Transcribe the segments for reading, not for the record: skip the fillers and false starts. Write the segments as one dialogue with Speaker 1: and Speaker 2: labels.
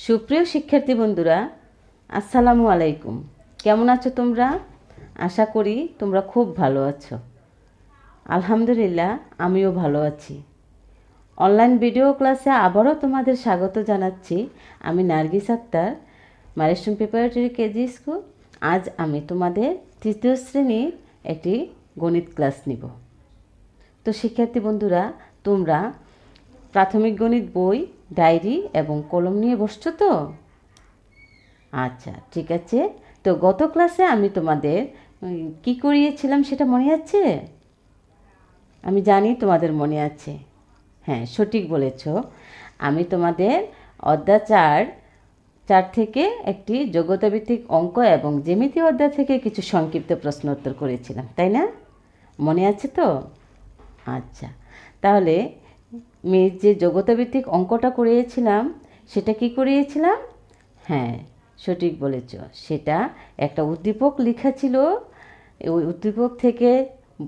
Speaker 1: সুপ্রিয় শিক্ষার্থী বন্ধুরা, আসসালামু আলাইকুম। কেমন আছো তোমরা? আশা করি তোমরা খুব ভালো আছো। আলহামদুলিল্লাহ, আমিও ভালো আছি। অনলাইন ভিডিও ক্লাসে আবারও তোমাদের স্বাগত জানাচ্ছি। আমি Nargis Akhtar, Mariston preparatory KG school. আজ আমি তোমাদের তৃতীয় শ্রেণীর একটি গণিত ক্লাস নিব। তো শিক্ষার্থী বন্ধুরা, তোমরা প্রাথমিক গণিত বই, ডায়েরি এবং কলম নিয়ে বসছো তো? আচ্ছা, ঠিক আছে। তো গত ক্লাসে আমি তোমাদের কি করিয়েছিলাম সেটা মনে আছে? আমি জানি তোমাদের মনে আছে। হ্যাঁ, সঠিক বলেছ। আমি তোমাদের অধ্যায় চার থেকে একটি যোগ্যতাভিত্তিক অঙ্ক এবং জ্যামিতি অধ্যায় থেকে কিছু সংক্ষিপ্ত প্রশ্ন উত্তর করেছিলাম, তাই না? মনে আছে তো? আচ্ছা, তাহলে আমি যে যোগ্যতাভিত্তিক অঙ্কটা করিয়েছিলাম সেটা কি করিয়েছিলাম? হ্যাঁ, সঠিক বলেছ। সেটা একটা উদ্দীপক লেখা ছিল। ওই উদ্দীপক থেকে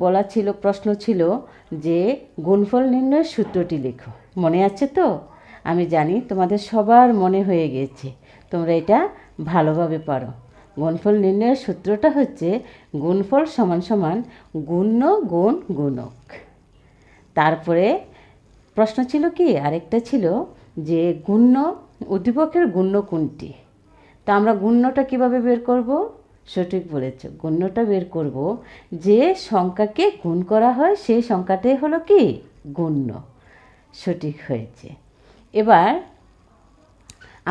Speaker 1: বলা ছিল, প্রশ্ন ছিল যে গুণফল নির্ণয়ের সূত্রটি লেখো। মনে আছে তো? আমি জানি তোমাদের সবার মনে হয়ে গেছে, তোমরা এটা ভালোভাবে পারো। গুণফল নির্ণয়ের সূত্রটা হচ্ছে গুণফল সমান সমান গুণ্য গুণ গুণক। তারপরে প্রশ্ন ছিল কি, আরেকটা ছিল যে গুণ্য, উদ্দীপকের গুণ্য কোনটি? তো আমরা গুণ্যটা কিভাবে বের করব? সঠিক বলেছ, গুণ্যটা বের করব যে সংখ্যাকে গুণ করা হয় সেই সংখ্যাটাই হলো কি গুণ্য। সঠিক হয়েছে। এবার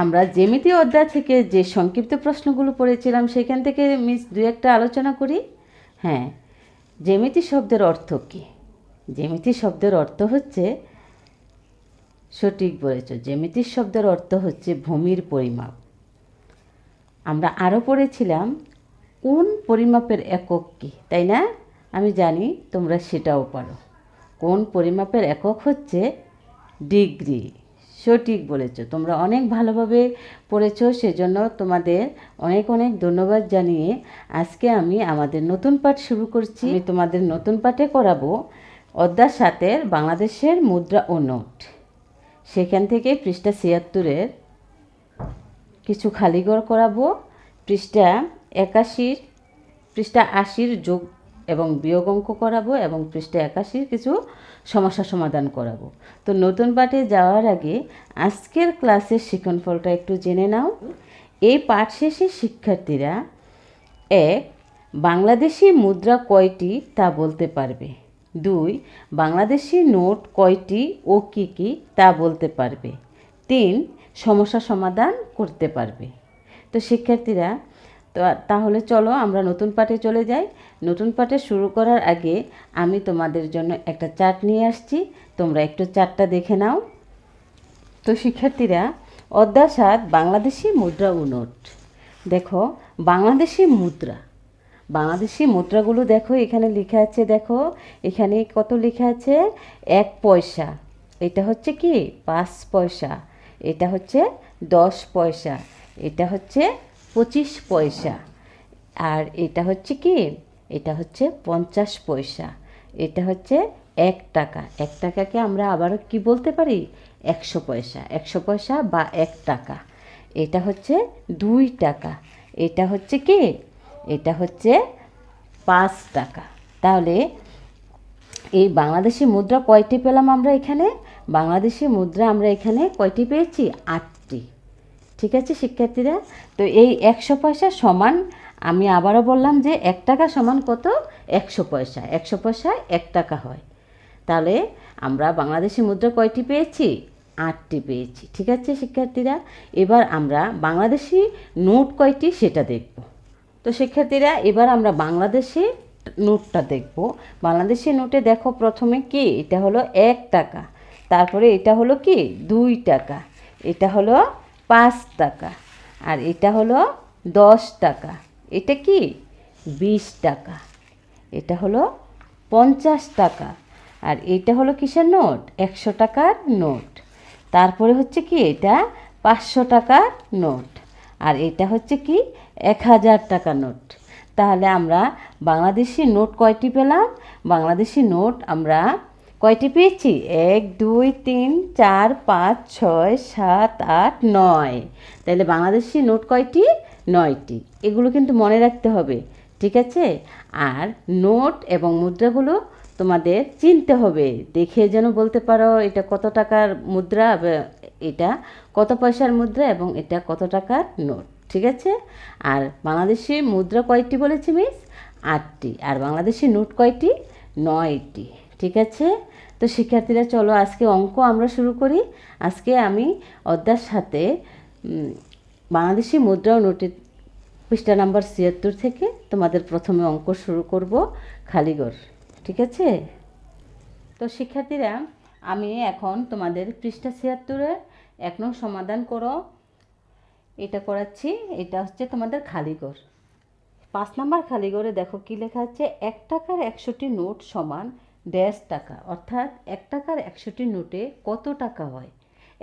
Speaker 1: আমরা জ্যামিতি অধ্যায় থেকে যে সংক্ষিপ্ত প্রশ্নগুলো পড়েছিলাম সেখান থেকে মিস দু একটা আলোচনা করি। হ্যাঁ, জ্যামিতি শব্দের অর্থ কী? জ্যামিতি শব্দের অর্থ হচ্ছে, সঠিক বলেছ, জ্যামিতির শব্দের অর্থ হচ্ছে ভূমির পরিমাপ। আমরা আরও পড়েছিলাম কোন পরিমাপের একক কী, তাই না? আমি জানি তোমরা সেটাও পারো। কোন পরিমাপের একক হচ্ছে ডিগ্রি। সঠিক বলেছ, তোমরা অনেক ভালোভাবে পড়েছো, সেজন্য তোমাদের অনেক অনেক ধন্যবাদ জানিয়ে আজকে আমি আমাদের নতুন পাঠ শুরু করছি। আমি তোমাদের নতুন পাঠে করাবো অধ্যায় 7 বাংলাদেশের মুদ্রা ও নোট। সেখান থেকে পৃষ্ঠা 76 কিছু খালিঘর করাবো, পৃষ্ঠা 80 যোগ এবং বিয়োগ অঙ্ক করাবো এবং পৃষ্ঠা 81 কিছু সমস্যা সমাধান করাবো। তো নতুন পাঠে যাওয়ার আগে আজকের ক্লাসের শিক্ষণফলটা একটু জেনে নাও। এই পাঠ শেষে শিক্ষার্থীরা 1. বাংলাদেশি মুদ্রা কয়টি তা বলতে পারবে। 2. বাংলাদেশি নোট কয়টি ও কী কী তা বলতে পারবে। 3. সমস্যা সমাধান করতে পারবে। তো শিক্ষার্থীরা, তো তাহলে চলো আমরা নতুন পাঠে চলে যাই। নতুন পাঠে শুরু করার আগে আমি তোমাদের জন্য একটা চার্ট নিয়ে আসছি, তোমরা একটু চার্টটা দেখে নাও। তো শিক্ষার্থীরা, অধ্যায় 7 বাংলাদেশি মুদ্রা ও নোট। দেখো, বাংলাদেশি মুদ্রা, বাংলাদেশি মুদ্রাগুলো দেখো, এখানে লেখা আছে, দেখো এখানে কত লেখা আছে? 1 পয়সা, এটা হচ্ছে কি 5 পয়সা, এটা হচ্ছে 10 পয়সা, এটা হচ্ছে 25 পয়সা, আর এটা হচ্ছে কি, এটা হচ্ছে 50 পয়সা, এটা হচ্ছে 1 টাকা। 1 টাকাকে আমরা আবারও কি বলতে পারি? 100 পয়সা। 100 পয়সা বা 1 টাকা। এটা হচ্ছে 2 টাকা, এটা হচ্ছে কি, এটা হচ্ছে 5 টাকা। তাহলে এই বাংলাদেশি মুদ্রা কয়টি পেলাম আমরা এখানে? বাংলাদেশি মুদ্রা আমরা এখানে কয়টি পেয়েছি? 8টি। ঠিক আছে শিক্ষার্থীরা? তো এই 100 পয়সা সমান, আমি আবারও বললাম যে 1 টাকা সমান কত? 100 পয়সা। 100 পয়সা 1 টাকা হয়। তাহলে আমরা বাংলাদেশি মুদ্রা কয়টি পেয়েছি? 8টি পেয়েছি। ঠিক আছে শিক্ষার্থীরা? এবার আমরা বাংলাদেশি নোট কয়টি সেটা দেখব। তো শিক্ষার্থীরা, এবার আমরা বাংলাদেশি নোটটা দেখব। বাংলাদেশি নোটে দেখো প্রথমে কি, এটা হলো 1 টাকা, তারপরে এটা হলো কি 2 টাকা, এটা হলো 5 টাকা, আর এটা হলো 10 টাকা, এটা কি 20 টাকা, এটা হলো 50 টাকা, আর এটা হলো কিসের নোট? 100 টাকার নোট। তারপরে হচ্ছে কি, এটা 500 টাকার নোট, আর এটা হচ্ছে কি 1000 টাকা নোট। তাহলে আমরা বাংলাদেশি নোট কয়টি পেলাম? বাংলাদেশি নোট আমরা কয়টি পেয়েছি? 1 2 3 4 5 6 7 8 9। তাহলে বাংলাদেশি নোট কয়টি? 9টি। এগুলো কিন্তু মনে রাখতে হবে, ঠিক আছে? আর নোট এবং মুদ্রাগুলো তোমাদের চিনতে হবে, দেখে যেন বলতে পারো এটা কত টাকার মুদ্রা, এটা কত পয়সার মুদ্রা এবং এটা কত টাকার নোট, ঠিক আছে? আর বাংলাদেশি মুদ্রা কয়টি বলেছি মিস? 8টি। আর বাংলাদেশি নোট কয়টি? 9টি, ঠিক আছে? তো শিক্ষার্থীরা চলো আজকে অঙ্ক আমরা শুরু করি। আজকে আমি অধ্যার সাথে বাংলাদেশি মুদ্রা ও নোটের পৃষ্ঠা নাম্বার 76 থেকে তোমাদের প্রথমে অঙ্ক শুরু করব, খালিঘর, ঠিক আছে? তো শিক্ষার্থীরা আমি এখন তোমাদের পৃষ্ঠা 76-এর 1 নং সমাধান করো এটা করাচ্ছি। এটা হচ্ছে তোমাদের খালিঘর। 5 নাম্বার খালিঘরে দেখো কি লেখা আছে, 1 টাকার 100টি নোট সমান ড্যাশ টাকা, অর্থাৎ 1 টাকার 100টি নোটে কত টাকা হয়?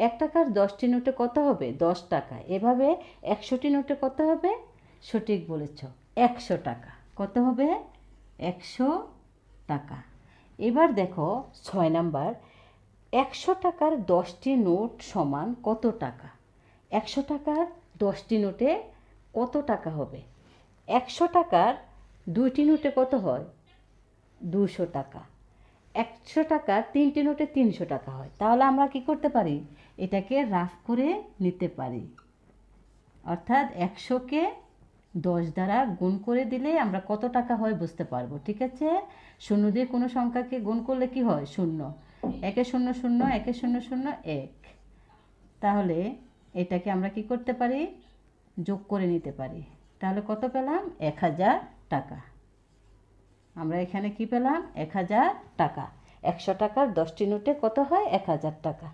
Speaker 1: 1 টাকার 10টি নোটে কত হবে? 10 টাকা। এভাবে 100টি নোটে কত হবে? সঠিক বলেছ, 100 টাকা। কত হবে? 100 টাকা। এবার দেখো 6 নাম্বার, 100 টাকার 10টি নোট সমান কত টাকা? 100 টাকার 10টি নোটে কত টাকা হবে? 100 টাকার 2টি নোটে কত হয়? 200 টাকা। 100 টাকার 3টি নোটে 300 টাকা হয়। তাহলে আমরা কি করতে পারি? এটাকে রাফ করে নিতে পারি, অর্থাৎ 100কে 10 দ্বারা গুণ করে দিলে আমরা কত টাকা হয় বুঝতে পারবো, ঠিক আছে? শূন্য দিয়ে কোনো সংখ্যাকে গুণ করলে কি হয়? শূন্য। 1 0 0 1 0 0 1। তাহলে এটাকে আমরা কি করতে পারি? যোগ করে নিতে পারি। তাহলে কত পেলাম? 1000 টাকা। আমরা এখানে কি পেলাম? 1000 টাকা। 100 টাকার 10টি নোটে কত হয়? 1000 টাকা।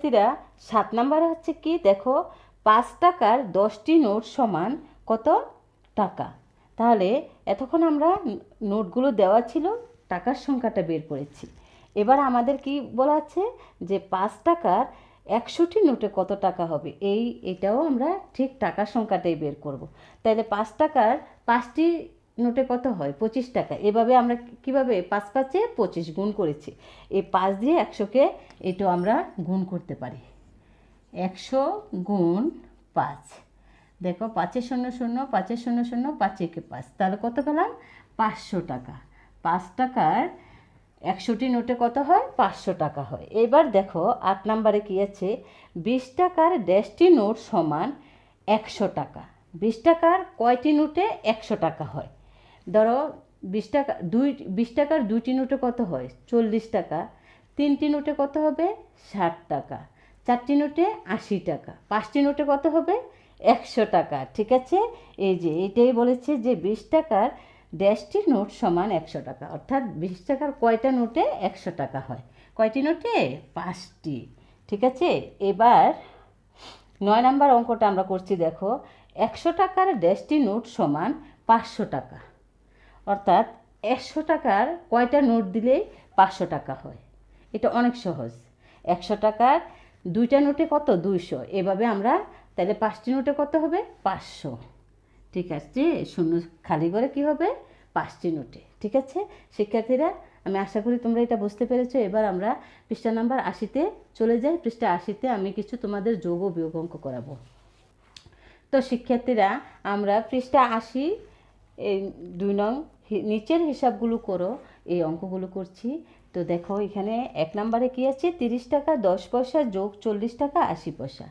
Speaker 1: এরা 7 নাম্বারে হচ্ছে কি দেখো, 5 টাকার 10টি নোট সমান কত টাকা? তাহলে এতক্ষণ আমরা নোটগুলো দেওয়া ছিল, টাকার সংখ্যাটা বের করেছি। এবার আমাদের কি বলা আছে যে 5 টাকার 100টি নোটে কত টাকা হবে? এটাও আমরা ঠিক টাকার সংখ্যাটাই বের করব। তাহলে 5 টাকার 5টি নোটে কত হয়? 25 টাকা। এভাবে আমরা কিভাবে 5 5-এ 25 গুণ করেছি। এই 5 দিয়ে 100কে এটাও আমরা গুণ করতে পারি। 100 গুণ 5। দেখো 5 0 0 5 0 0 5 1 5। তাহলে কত পেলাম? 500 টাকা। 5 টাকার 100টি নোটে কত হয়? 500 টাকা হয়। এবার দেখো 8 নাম্বারে কি আছে, 20 টাকার 100টি নোট সমান 100 টাকা। 20 টাকার কয়টি নোটে 100 টাকা হয়? ধরো 20 টাকা 20 টাকার 2টি নোটে কত হয়? 40 টাকা। 3টি নোটে কত হবে? 60 টাকা। 4টি নোটে 80 টাকা। 5টি নোটে কত হবে? 100 টাকা, ঠিক আছে? এই যে এটাই বলেছে যে 20 টাকার 100টি নোট সমান 100 টাকা, অর্থাৎ 20 টাকার কয়টা নোটে 100 টাকা হয়? কয়টি নোটে? 5টি, ঠিক আছে? এবার 9 নাম্বার অঙ্কটা আমরা করছি। দেখো 100 টাকার 100টি নোট সমান 500 টাকা, অর্থাৎ 100 টাকার কয়টা নোট দিলেই 500 টাকা হয়? এটা অনেক সহজ। 100 টাকার 2টা নোটে কত? 200। এভাবে আমরা তাহলে 5টি নোটে কত হবে? 500, ঠিক আছে? শূন্য খালি করে কি হবে? 5টি নোটে, ঠিক আছে? শিক্ষার্থীরা আমি আশা করি তোমরা এটা বুঝতে পেরেছো। এবার আমরা পৃষ্ঠা নাম্বার 80-তে চলে যাই। পৃষ্ঠা 80-তে আমি কিছু তোমাদের যোগ ও বিয়োগ অঙ্ক করাবো। তো শিক্ষার্থীরা আমরা পৃষ্ঠা 80 এই 2 নং নিচের হিসাবগুলো করো, এই অঙ্কগুলো করছি। তো দেখো এখানে 1 নম্বরে কি আছে, 30 টাকা 10 পয়সা যোগ 40 টাকা 80 পয়সা।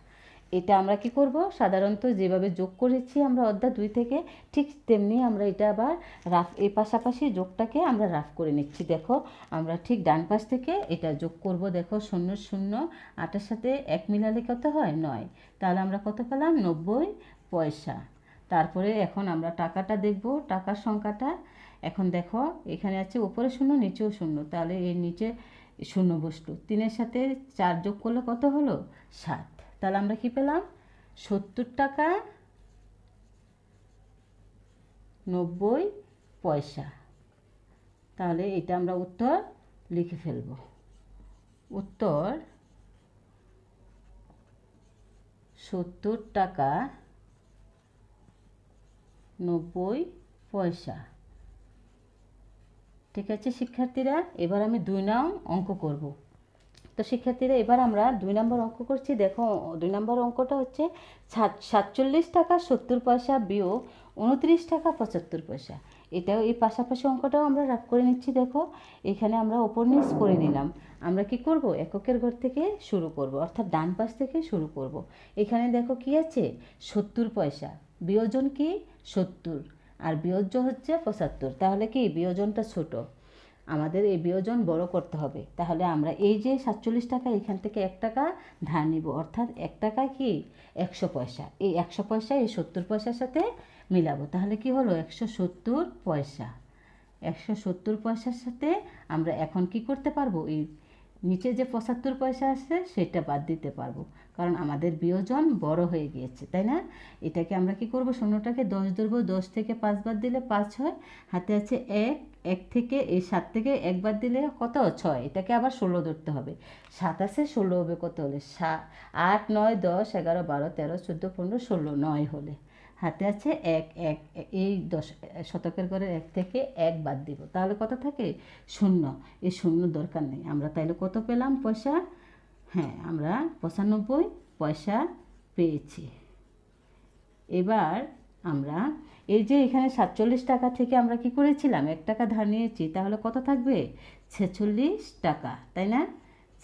Speaker 1: এটা আমরা কি করব? সাধারণত যেভাবে যোগ করেছি আমরা অধ্যায় 2 থেকে, ঠিক তেমনি আমরা এটা আবার রাফ, এই পাশাপাশি যোগটাকে আমরা রাফ করে নিচ্ছি। দেখো আমরা ঠিক ডান পাশ থেকে এটা যোগ করব। দেখো 0 0 8-এর সাথে 1 মিলালে কত হয়? 9। তাহলে আমরা কত পেলাম? 90 পয়সা। তারপরে এখন আমরা টাকাটা দেখব, টাকার সংখ্যাটা। এখন দেখো এখানে আছে উপরে 0 নিচেও 0, তাহলে এর নিচে 0 বসলো। 3-এর সাথে 4 যোগ করলে কত হলো? 7। তাহলে আমরা কি পেলাম? 70 টাকা 90 পয়সা। তাহলে এটা আমরা উত্তর লিখে ফেলব। উত্তর 70 টাকা 90 পয়সা। ঠিক আছে শিক্ষার্থীরা, এবার আমি 2 নং অঙ্ক করব। তো শিক্ষার্থীরা এবার আমরা 2 নম্বর অঙ্ক করছি। দেখো 2 নম্বর অঙ্কটা হচ্ছে 47 টাকা 70 পয়সা বিয়োগ 29 টাকা 75 পয়সা। এটাও এই পাশাপাশি অঙ্কটাও আমরা রাখ করে নিচ্ছি। দেখো এখানে আমরা ওপর নিচ করে নিলাম। আমরা কি করব, এককের ঘর থেকে শুরু করব, অর্থাৎ ডান পাশ থেকে শুরু করব। এখানে দেখো কি আছে, 70 পয়সা, বিয়োজন কি 70 আর বিয়োজ্য হচ্ছে 75। তাহলে কি বিয়োজনটা ছোট, আমাদের এই বিয়োজন বড় করতে হবে। তাহলে আমরা এই যে 47 টাকা, এখান থেকে 1 টাকা ধার নিব, অর্থাৎ 1 টাকা কি 100 পয়সা। এই 100 পয়সা এই 70 পয়সার সাথে মিলাবো, তাহলে কি হলো 170 পয়সা। 170 পয়সার সাথে আমরা এখন কি করতে পারবো, এই নিচে যে 75 পয়সা আছে সেটা বাদ দিতে পারবো, কারণ আমাদের বিয়োজন বড় হয়ে গিয়েছে, তাই না? এটাকে আমরা কি করব, শূন্যটাকে 10 ধরবো, 10 থেকে 5 বাদ দিলে 5 হয়, হাতে আছে 1, 1 থেকে এই 7 থেকে 1 বাদ দিলে কত 6, এটাকে আবার 16 ধরতে হবে। 7 আছে 16 হবে কত হলে 8, 9, 10, 11, 12, 13, 14, 15, 16, 9 হলে হাতে আছে 1, 1, এই 10 শতকের ঘরে 1 থেকে 1 বাদ দিব, তাহলে কত থাকে 0। এই 0 দরকার নেই। আমরা তাইলে কত পেলাম পয়সা, হ্যাঁ আমরা 95 পয়সা পেয়েছি। এবার আমরা এই যে এখানে 47 টাকা থেকে আমরা কি করেছিলাম, 1 টাকা ধার নিয়েছি, তাহলে কত থাকবে 46 টাকা, তাই না?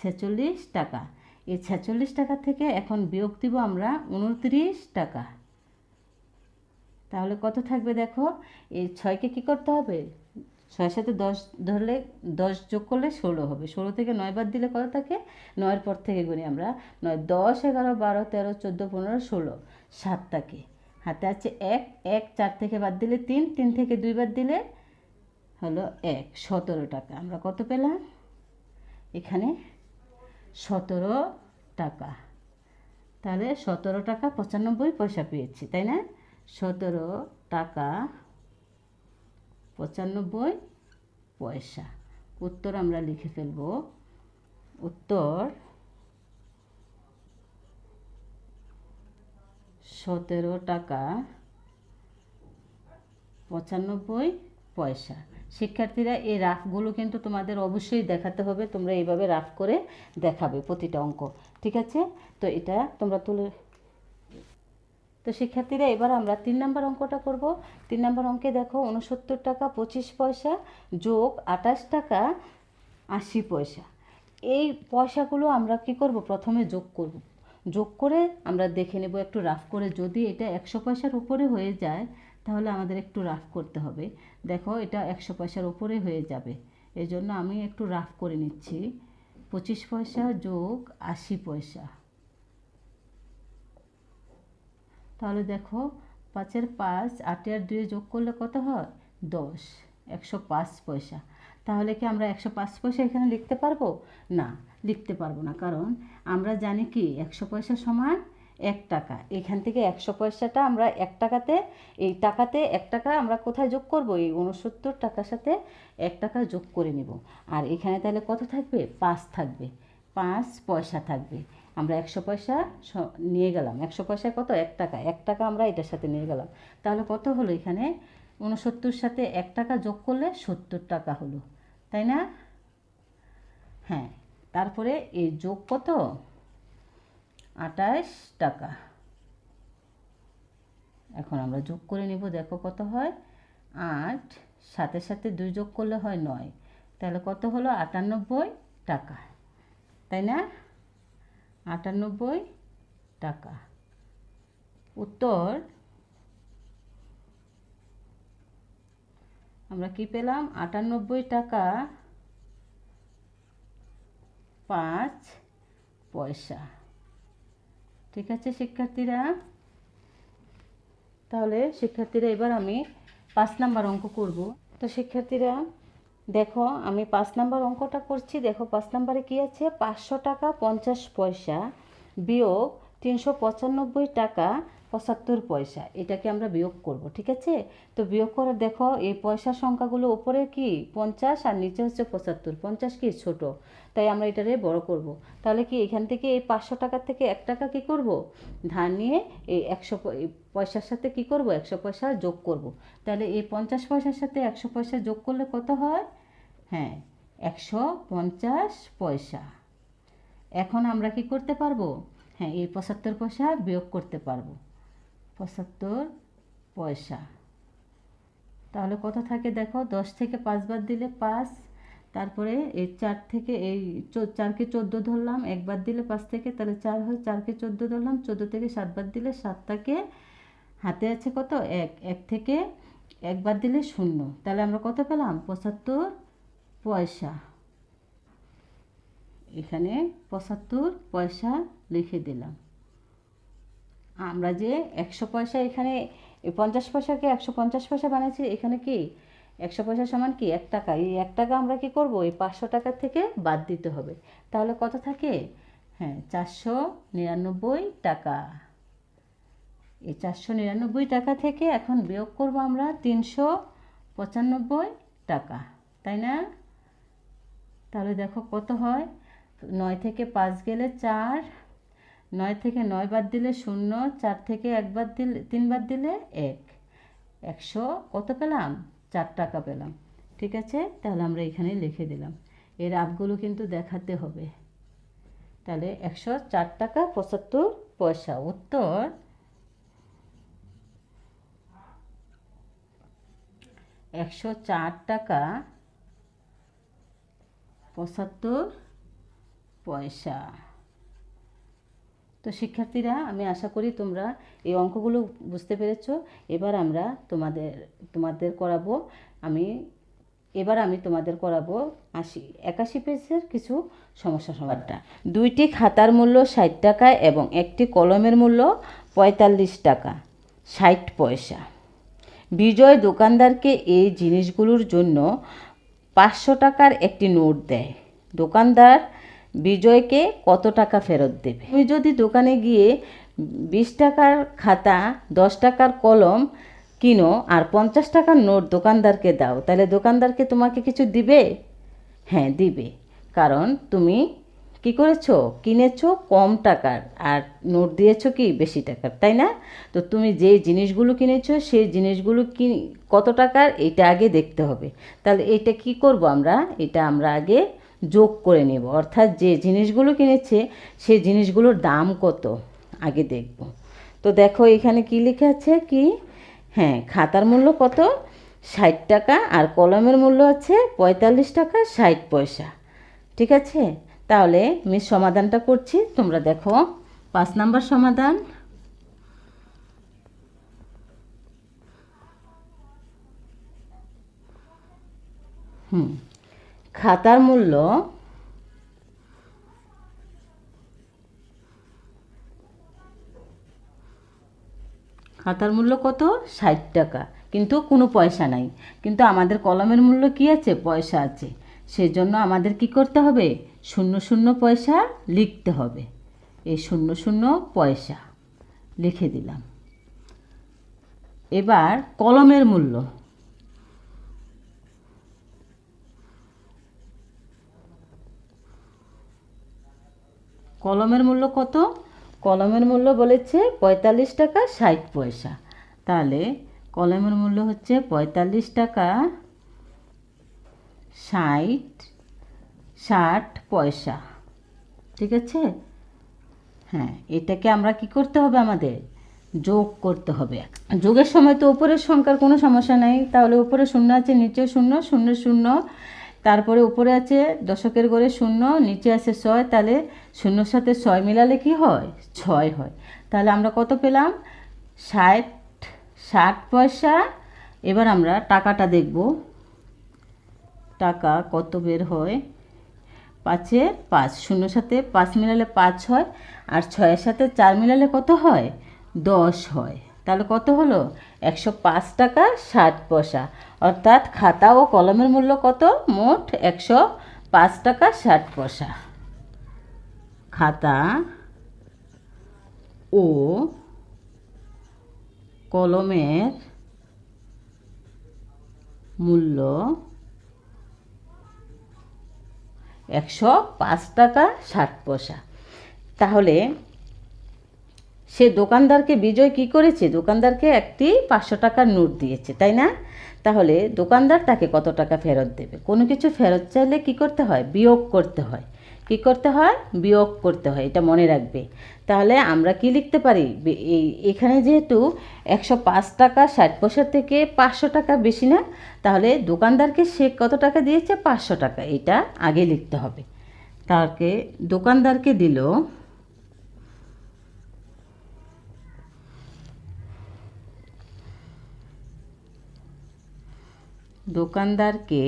Speaker 1: 46 টাকা। এই 46 টাকা থেকে এখন বিয়োগ দিব আমরা 29 টাকা, তাহলে কত থাকবে দেখো, এই 6কে কী করতে হবে, 6-এর সাথে 10 ধরলে 10 যোগ করলে 16 হবে, 16 থেকে 9 বাদ দিলে কত থাকে, 9-এর পর থেকে গুনি আমরা 9, 10, 11, 12, 13, 14, 15, 16, 7 থাকে, হাতে আছে 1, 1, 4 থেকে বাদ দিলে 3, 3 থেকে 2 বাদ দিলে হলো 1, 17 টাকা। আমরা কত পেলাম এখানে 17 টাকা, তাহলে 17 টাকা 95 পয়সা পেয়েছি, তাই না? 17 টাকা 95 পয়সা। উত্তর আমরা লিখে ফেলব, উত্তর 17 টাকা 95 পয়সা। শিক্ষার্থীরা এই রাফগুলো কিন্তু তোমাদের অবশ্যই দেখাতে হবে, তোমরা এইভাবে রাফ করে দেখাবে প্রতিটা অঙ্ক, ঠিক আছে? তো এটা তোমরা তুলে, তো শিক্ষার্থীরা এবার আমরা 3 নম্বর অঙ্কটা করব। 3 নম্বর অঙ্কে দেখো 69 টাকা 25 পয়সা যোগ 28 টাকা 80 পয়সা। এই পয়সাগুলো আমরা কি করব, প্রথমে যোগ করব, যোগ করে আমরা দেখে নেব একটু রাফ করে। যদি এটা 100 পয়সার উপরে হয়ে যায় তাহলে আমাদের একটু রাফ করতে হবে। দেখো এটা 100 পয়সার উপরে হয়ে যাবে, এই জন্য আমি একটু রাফ করে নিচ্ছি। 25 পয়সা যোগ 80 পয়সা, তাহলে দেখো 5-এর 5, 8-এর 2 যোগ করলে কত হয় 10, 105 পয়সা। তাহলে কি আমরা 105 পয়সা এখানে লিখতে পারবো না, লিখতে পারবো না, কারণ আমরা জানি কি 100 পয়সা সমান 1 টাকা। এখান থেকে 100 পয়সাটা আমরা 1 টাকাতে, এই টাকাতে 1 টাকা আমরা কোথায় যোগ করব, এই 69 টাকার সাথে 1 টাকা যোগ করে নিব। আর এখানে তাহলে কত থাকবে 5 থাকবে, 5 পয়সা থাকবে। আমরা 100 পয়সা নিয়ে গেলাম, 100 পয়সায় কত 1 টাকা, 1 টাকা আমরা এটার সাথে নিয়ে গেলাম, তাহলে কত হলো এখানে 69 সাথে 1 টাকা যোগ করলে 70 টাকা হলো, তাই না? হ্যাঁ, তারপরে এই যোগ কত 28 টাকা। এখন আমরা যোগ করে নিব, দেখো কত হয় 8, 7-এর সাথে 2 যোগ করলে হয় 9, তাহলে কত হলো 98 টাকা, তাই না? 98 টাকা। উত্তর আমরা কি পেলাম 98 টাকা 5 পয়সা। ঠিক আছে শিক্ষার্থীরা, তাহলে শিক্ষার্থীরা এবার আমি 5 নম্বর অঙ্ক করব। তো শিক্ষার্থীরা দেখো আমি 5 নম্বর অঙ্কটা করছি। দেখো 5 নম্বরে কী আছে, 500 টাকা 50 পয়সা বিয়োগ 395 টাকা 75 পয়সা। এটাকে আমরা বিয়োগ করব, ঠিক আছে? তো বিয়োগ করে দেখো এই পয়সার সংখ্যাগুলো উপরে কি 50 আর নিচে হচ্ছে 75। 50 কি ছোট, তাই আমরা এটারে বড় করব। তাহলে কি এখান থেকে এই 500 টাকার থেকে 1 টাকা কি করব, ধার নিয়ে এই 100 পয়সার সাথে কি করব 100 পয়সা যোগ করব। তাহলে এই 50 পয়সার সাথে 100 পয়সা যোগ করলে কত হয় হ্যাঁ 150 পয়সা। এখন আমরা কি করতে পারবো? হ্যাঁ, এই 75 পয়সা বিয়োগ করতে পারবো। 75 পয়সা। তাহলে কত থাকে দেখো, 10 থেকে 5 বাদ দিলে 5, তারপরে এই 4 থেকে এই 4কে 14 ধরলাম, 1 বাদ দিলে 5 থেকে, তাহলে 4 হয়, 4কে 14 ধরলাম, 14 থেকে 7 বাদ দিলে 7টাকে হাতে আছে কত 1, 1 থেকে 1 বাদ দিলে 0, তাহলে আমরা কত পেলাম 75 পয়সা। এখানে 75 পয়সা লিখে দিলাম। আমরা যে 100 পয়সা এখানে 50 পয়সাকে 150 পয়সা বানিয়েছি, এখানে কি 100 পয়সা সমান কি 1 টাকা। এই 1 টাকা আমরা কি করব, এই 500 টাকার থেকে বাদ দিতে হবে। তাহলে কত থাকে? হ্যাঁ 499 টাকা। এই 499 টাকা থেকে এখন বিয়োগ করব আমরা 395 টাকা, তাই না? তাহলে দেখো কত হয়, 9 থেকে 5 গেলে 4, 9 থেকে 9 বাদ দিলে 0, 4 থেকে 1 বাদ দিলে 3 বাদ দিলে 1, 100 কত পেলাম 4 টাকা পেলাম। ঠিক আছে, তাহলে আমরা এখানে লিখে দিলাম। এর আপগুলো কিন্তু দেখাতে হবে। তাহলে 104 টাকা 75 পয়সা। উত্তর 104 টাকা 75 পয়সা। তো শিক্ষার্থীরা, আমি আশা করি তোমরা এই অঙ্কগুলো বুঝতে পেরেছো। এবার আমরা তোমাদের করাবো আমি তোমাদের করাবো 81 পেজের কিছু সমস্যা সমাধানটা। 2টি খাতার মূল্য 60 টাকা এবং একটি কলমের মূল্য 45 টাকা 60 পয়সা। বিজয় দোকানদারকে এই জিনিসগুলোর জন্য 500 টাকার একটি নোট দেয়। দোকানদার বিজয়কে কত টাকা ফেরত দেবে? তুমি যদি দোকানে গিয়ে 20 টাকার খাতা, 10 টাকার কলম কিনো আর 50 টাকার নোট দোকানদারকে দাও, তাহলে দোকানদারকে তোমাকে কিছু দিবে? হ্যাঁ দিবে, কারণ তুমি কি করেছো, কিনেছো কম টাকার আর নোট দিয়েছো কি বেশি টাকার, তাই না? তো তুমি যে জিনিসগুলো কিনেছো সেই জিনিসগুলো কত টাকার এটা আগে দেখতে হবে। তাহলে এটা কি করব এটা আমরা আগে যোগ করে নেব, অর্থাৎ যে জিনিসগুলো কিনেছে সেই জিনিসগুলোর দাম কত আগে দেখব। তো দেখো এখানে কি লেখা আছে, কি হ্যাঁ খাতার মূল্য কত 60 টাকা আর কলমের মূল্য আছে 45 টাকা 60 পয়সা। ঠিক আছে, তাহলে মিস সমাধানটা করছি, তোমরা দেখো। 5 নাম্বার সমাধান। খাতার মূল্য কত 60 টাকা, কিন্তু কোনো পয়সা নাই। কিন্তু আমাদের কলমের মূল্য কি আছে, পয়সা আছে। সেজন্য আমাদের কি করতে হবে, 00 পয়সা লিখতে হবে। এই 00 পয়সা লিখে দিলাম। এবার কলমের মূল্য, কত? কলমের মূল্য বলেছে 45 টাকা 60 পয়সা। তাহলে কলমের মূল্য হচ্ছে 45 টাকা 60 পয়সা। ঠিক আছে, হ্যাঁ এটাকে আমরা কি করতে হবে, আমাদের যোগ করতে হবে। যোগের সময় তো উপরের সংখ্যার কোনো সমস্যা নেই, তাহলে উপরে 0 আছে, নিচে 0, 0 0, তারপরে উপরে আছে দশকের ঘরে 0, নিচে আছে 6, তাহলে 0-র সাথে 6 মিলালে কি হয়, 6 হয়। তাহলে আমরা কত পেলাম, 60 পয়সা। এবার আমরা টাকাটা দেখব, টাকা কত বের হয়। 5-এ 5, 0-র সাথে 5 মিলালে 5 হয়, আর 6-এর সাথে 4 মিলালে কত হয়, 10 হয়। তাহলে কত হলো, 105 টাকা 60 পয়সা। অর্থাৎ খাতা ও কলমের মূল্য কত, মোট 105 টাকা 60 পয়সা। খাতা ও কলমের মূল্য 105 টাকা 60 পয়সা। তাহলে সে দোকানদারকে বিজয় কি করেছে, দোকানদারকে একটি 500 টাকার নোট দিয়েছে, তাই না? তাহলে দোকানদার তাকে কত টাকা ফেরত দেবে? কোনো কিছু ফেরত চাইলে কি করতে হয়? বিয়োগ করতে হয়। কি করতে হয়? বিয়োগ করতে হয়, এটা মনে রাখবে। তাহলে আমরা কি লিখতে পারি? এখানে যেহেতু 105 টাকা 60 পয়সা থেকে 500 টাকা বেশি না, তাহলে দোকানদারকে সে কত টাকা দিয়েছে? 500 টাকা, এটা আগে লিখতে হবে। তাকে দোকানদারকে দিল দোকানদারকে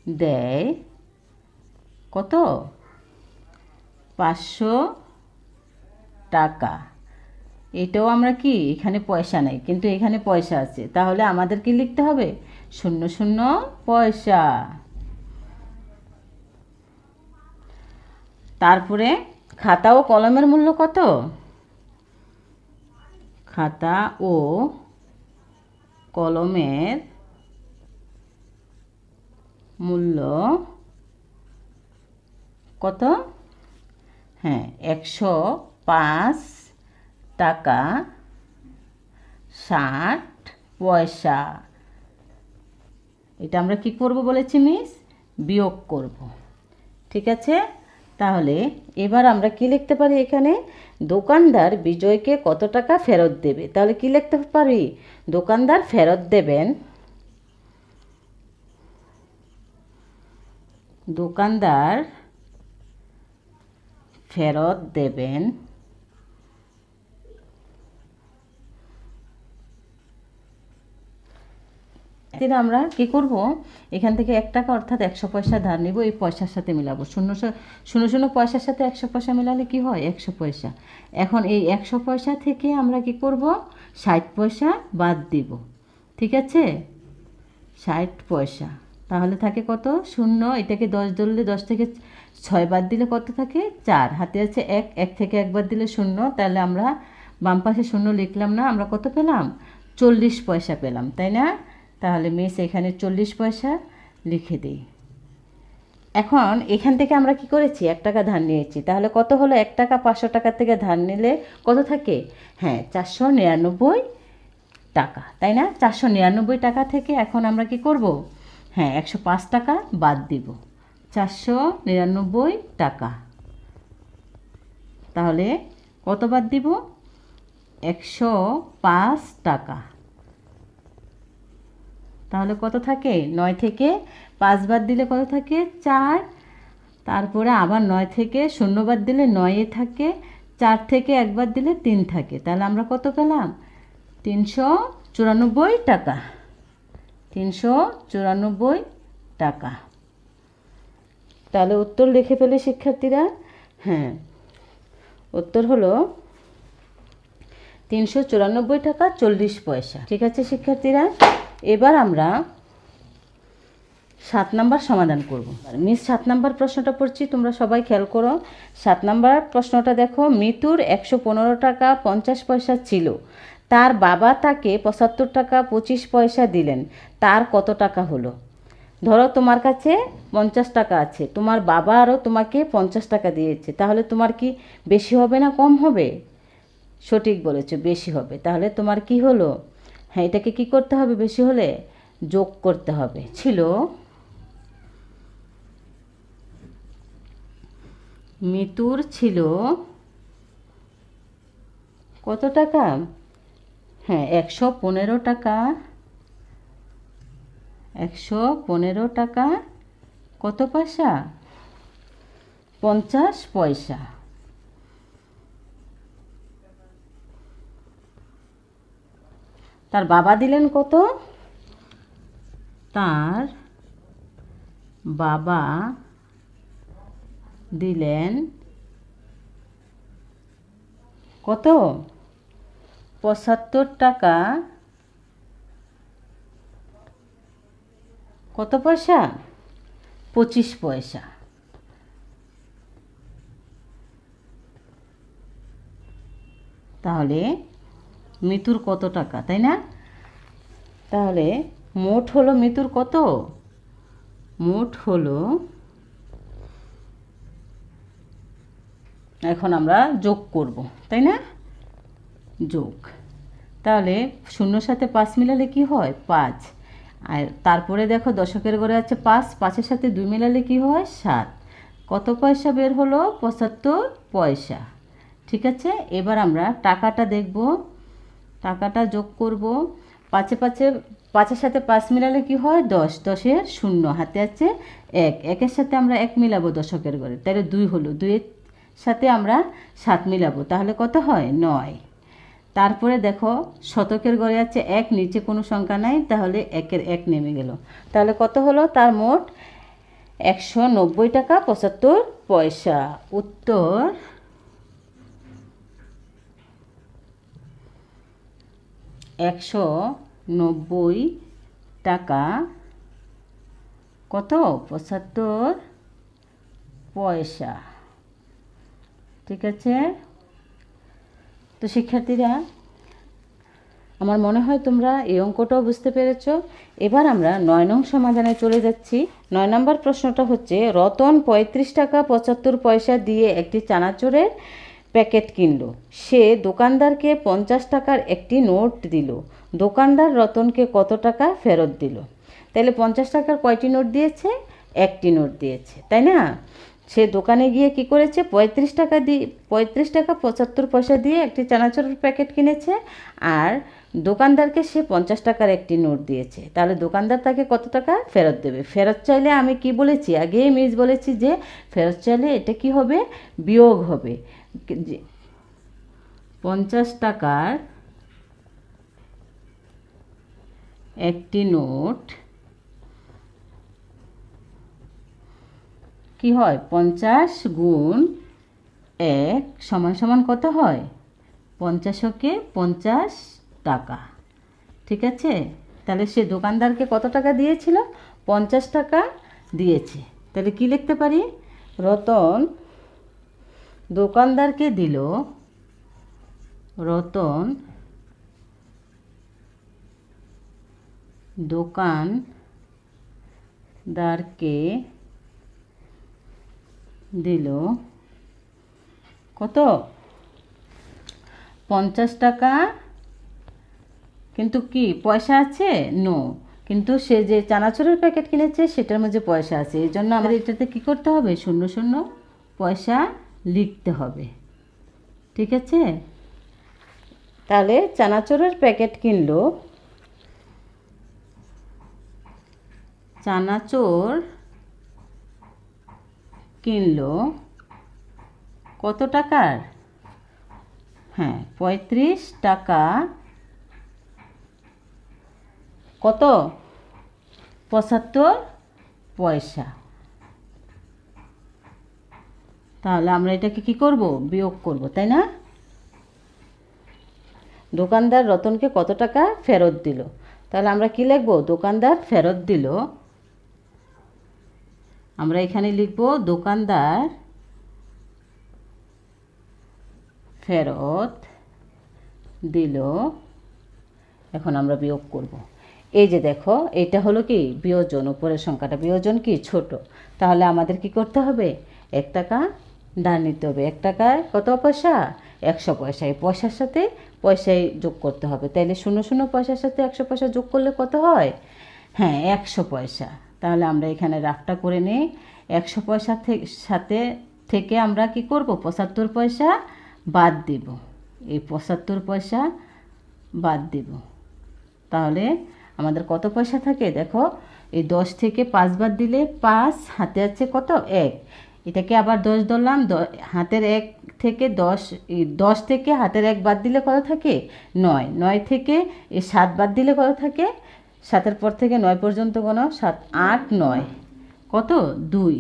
Speaker 1: দেয় কত? 500 টাকা। এটাও আমরা কি, এখানে পয়সা নাই কিন্তু এখানে পয়সা আছে, তাহলে আমাদের কি লিখতে হবে? 00 পয়সা। তারপরে খাতা ও কলমের মূল্য কত? খাতা ও কলমের মূল্য কত? হ্যাঁ, 105 টাকা 60 পয়সা। এটা আমরা কি করব বলেছি মিস? বিয়োগ করব। ঠিক আছে, তাহলে এবার আমরা কি লিখতে পারি? এখানে দোকানদার বিজয়কে কত টাকা ফেরত দেবে? তাহলে কি লিখতে পারি? দোকানদার ফেরত দেবেন, দোকানদার ফেরত দেবেন আমরা কি করব? এখান থেকে 1 টাকা অর্থাৎ 100 পয়সা ধার নিব, এই পয়সার সাথে মিলাবো। 00 পয়সার সাথে 100 পয়সা মিলালে কি হয়? 100 পয়সা। এখন এই 100 পয়সা থেকে আমরা কি করব? 60 পয়সা বাদ দিব। ঠিক আছে, 60 পয়সা। তাহলে থাকে কত? 0। এটাকে 10 ধরলে 10 থেকে 6 বাদ দিলে কত থাকে? 4। হাতে আছে 1, 1 থেকে 1 বাদ দিলে 0। তাহলে আমরা বাম পাশে 0 লিখলাম না, আমরা কত পেলাম? 40 পয়সা পেলাম, তাই না? তাহলে মিস এখানে 40 পয়সা লিখে দিই। এখন এখান থেকে আমরা কি করেছি? 1 টাকা ধার নিয়েছি, তাহলে কত হলো? 1 টাকা 500 টাকা থেকে ধার নিলে কত থাকে? হ্যাঁ, 499 টাকা, তাই না? 499 টাকা থেকে এখন আমরা কি করব? হ্যাঁ, 105 টাকা বাদ দিব। 499 টাকা। তাহলে কত বাদ দিব? 105 টাকা। তাহলে কত থাকে? 9 থেকে 5 বাদ দিলে কত থাকে? 4। তারপরে আবার 9 থেকে 0 বাদ দিলে 9 থাকে, 4 থেকে 1 বাদ দিলে 3 থাকে। তাহলে আমরা কত পেলাম? 394 টাকা। 394 টাকা। তাহলে উত্তর লিখে ফেলে শিক্ষার্থীরা। হ্যাঁ, উত্তর হলো 394 টাকা 40 পয়সা। ঠিক আছে শিক্ষার্থীরা, এবার আমরা 7 নাম্বার সমাধান করব। মিস 7 নাম্বার প্রশ্নটা পড়ছি, তোমরা সবাই খেয়াল করো। 7 নাম্বার প্রশ্নটা দেখো। মিতুর 115 টাকা 50 পয়সা ছিল, তার বাবা তাকে 75 টাকা 25 পয়সা দিলেন, তার কত টাকা হলো? ধরো তোমার কাছে 50 টাকা আছে, তোমার বাবা আরও তোমাকে 50 টাকা দিয়েছে, তাহলে তোমার কি বেশি হবে না কম হবে? সঠিক বলেছো, বেশি হবে। তাহলে তোমার কি হলো? হ্যাঁ, এটাকে কি করতে হবে? বেশি হলে যোগ করতে হবে। ছিল মিতুর ছিল কত টাকা? হ্যাঁ, 115 টাকা। 115 টাকা কত পয়সা? 50 পয়সা। তার বাবা দিলেন কত? তার বাবা দিলেন কত? 75 টাকা কত পয়সা? 25 পয়সা। তাহলে মিতুর কত টাকা, তাই না? তাহলে মোট হলো মিতুর কত? মোট হলো, এখন আমরা যোগ করব, তাই না? যোগ। তাহলে 0 সাথে 5 মিলালে কি হয়? 5। আর তারপরে দেখো দশকের ঘরে আছে 5, 5-এর সাথে 2 মেলালে কি হয় 7। কত পয়সা বের হলো 75 পয়সা। ঠিক আছে, এবার আমরা টাকাটা দেখব। টাকাটা যোগ করব। 5-এর সাথে 5 মিলালে কি হয় 10, 10-এ 0, হাতে আছে 1, 1-এর সাথে আমরা 1 মিলাবো দশকের ঘরে, তাহলে 2 হলো, 2-এর সাথে আমরা 7 মিলাবো, তাহলে কত হয় 9। তারপরে দেখো শতকের ঘরে আছে 1, নিচে কোনো সংখ্যা নাই, তাহলে 1-এর 1 নেমে গেল, তাহলে কত হলো তার মোট 190 টাকা 75 পয়সা। উত্তর 190 টাকা কত 75 পয়সা। ঠিক আছে, তো শিক্ষার্থীরা আমার মনে হয় তোমরা এই অঙ্কটাও বুঝতে পেরেছ। এবার আমরা 9 নং সমাধানে চলে যাচ্ছি। 9 নম্বর প্রশ্নটা হচ্ছে, রতন 35 টাকা 75 পয়সা দিয়ে একটি চানাচুরের প্যাকেট কিনলো। সে দোকানদারকে 50 টাকার একটি নোট দিল। দোকানদার রতনকে কত টাকা ফেরত দিল? তাহলে 50 টাকার কয়টি নোট দিয়েছে? একটি নোট দিয়েছে, তাই না? সে দোকানে গিয়ে কি করেছে 35 টাকা 75 পয়সা দিয়ে একটি চানাচুরের প্যাকেট কিনেছে, আর দোকানদারকে সে 50 টাকার একটি নোট দিয়েছে। তাহলে দোকানদার তাকে কত টাকা ফেরত দেবে? ফেরত চাইলে আমি কি বলেছি, আগেই মিস বলেছি যে ফেরত চাইলে এটা কি হবে, বিয়োগ হবে। 50 টাকার একটি নোট কি হয় 50 গুণ 1 সমান সমান কত হয় 50-কে 50 টাকা। ঠিক আছে, তাহলে সে দোকানদারকে কত টাকা দিয়েছিল 50 টাকা দিয়েছে। তাহলে কি লিখতে পারি, রতন দোকানদারকে দিল, রতন দোকানদারকে দিল কত 50 টাকা, কিন্তু কি পয়সা আছে নো, কিন্তু সে যে চানাচুরের প্যাকেট কিনেছে সেটার মধ্যে পয়সা আছে, এই জন্য আমাদের এটাতে কী করতে হবে 0 পয়সা লিখতে হবে। ঠিক আছে, তাহলে চানাচুরের প্যাকেট কিনলো, চানাচুর কিনলো কত টাকার? হ্যাঁ 35 টাকা কত 75 পয়সা। তাহলে আমরা এটাকে কি করব, বিয়োগ করব, তাই না? দোকানদার রতনকে কত টাকা ফেরত দিল, তাহলে আমরা কি লিখব, দোকানদার ফেরত দিল, আমরা এখানে লিখব দোকানদার ফেরত দিল। এখন আমরা বিয়োগ করব। এই যে দেখো এটা হলো কি বিয়োজন, উপরের সংখ্যাটা বিয়োজন কি ছোট, তাহলে আমাদের কি করতে হবে 1 টাকা দান নিতে হবে। 1 টাকায় কত পয়সা 100 পয়সা, এই পয়সার সাথে পয়সায় যোগ করতে হবে, তাইলে 0 পয়সার সাথে 100 পয়সা যোগ করলে কত হয়, হ্যাঁ 100 পয়সা। তাহলে আমরা এখানে রাফটা করে নিই, 100 পয়সা থেকে আমরা কি করব 75 পয়সা বাদ দিব, এই 75 পয়সা বাদ দিব, তাহলে আমাদের কত পয়সা থাকে দেখো, এই 10 থেকে 5 বাদ দিলে 5, হাতে আছে কত 1, এটাকে আবার 10 ধরলাম, হাতের 1 থেকে 10 থেকে হাতের 1 বাদ দিলে কত থাকে 9, 9 থেকে এই 7 বাদ দিলে কত থাকে, 7-এর পর থেকে 9 পর্যন্ত কোনো 7, 8, 9 কত 2,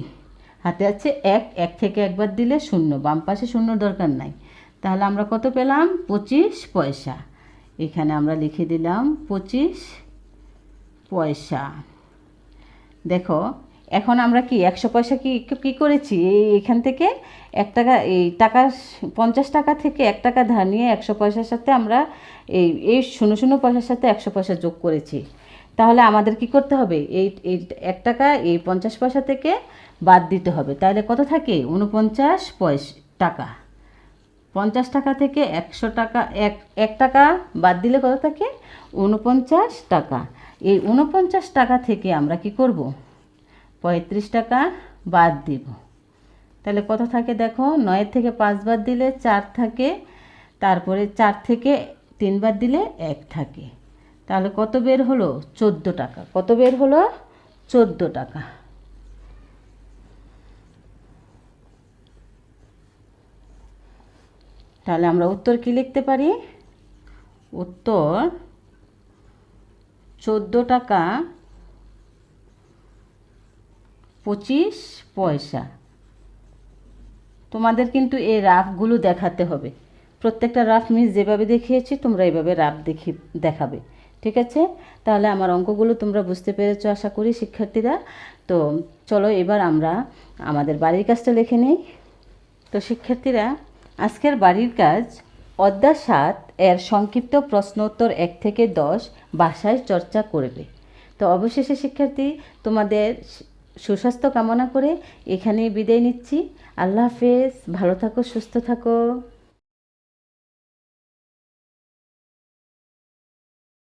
Speaker 1: হাতে আছে 1, 1 থেকে 1 বাদ দিলে 0, বাম পাশে 0 দরকার নাই, তাহলে আমরা কত পেলাম 25 পয়সা। এখানে আমরা লিখে দিলাম 25 পয়সা। দেখো এখন আমরা কি 100 পয়সা কি করেছি, এখান থেকে 1 টাকা, এই টাকা 50 টাকা থেকে 1 টাকা ধার নিয়ে 100 পয়সার সাথে আমরা এই 0 পয়সার সাথে 100 পয়সা যোগ করেছি, তাহলে আমাদের কি করতে হবে, এই 1 টাকা এই 50 পয়সা থেকে বাদ দিতে হবে, তাহলে কত থাকে 49 টাকা। 50 টাকা থেকে 100 টাকা 1 টাকা বাদ দিলে কত থাকে 49 টাকা। এই ৪৯ টাকা থেকে আমরা কি করব, ৩৫ টাকা বাদ দিব। তাহলে কত থাকে দেখো, ৯ থেকে ৫ বাদ দিলে ৪ থাকে, তারপরে ৪ থেকে ৩ বাদ দিলে ১ থাকে। তাহলে কত বের হলো, ১৪ টাকা। কত বের হলো, ১৪ টাকা। তাহলে আমরা উত্তর কি লিখতে পারি, উত্তর ১৪ টাকা ২৫ পয়সা। তোমাদের কিন্তু এই রাফগুলো দেখাতে হবে, প্রত্যেকটা রাফ মিস যেভাবে দেখিয়েছি তোমরা এইভাবে রাফ দেখাবে, ঠিক আছে? তাহলে আমার অঙ্কগুলো তোমরা বুঝতে পেরেছো আশা করি শিক্ষার্থীরা। তো চলো এবার আমরা আমাদের বাড়ির কাজটা লিখে নিই। তো শিক্ষার্থীরা, আজকের বাড়ির কাজ অধ্যায় ৭ এর সংক্ষিপ্ত প্রশ্ন উত্তর ১ থেকে ১০ ভাষায় চর্চা করবে। তো অবশেষে শিক্ষার্থী, তোমাদের সুস্বাস্থ্য কামনা করে এখানেই বিদায় নিচ্ছি। আল্লাহ হাফেজ, ভালো থাকো, সুস্থ থাকো।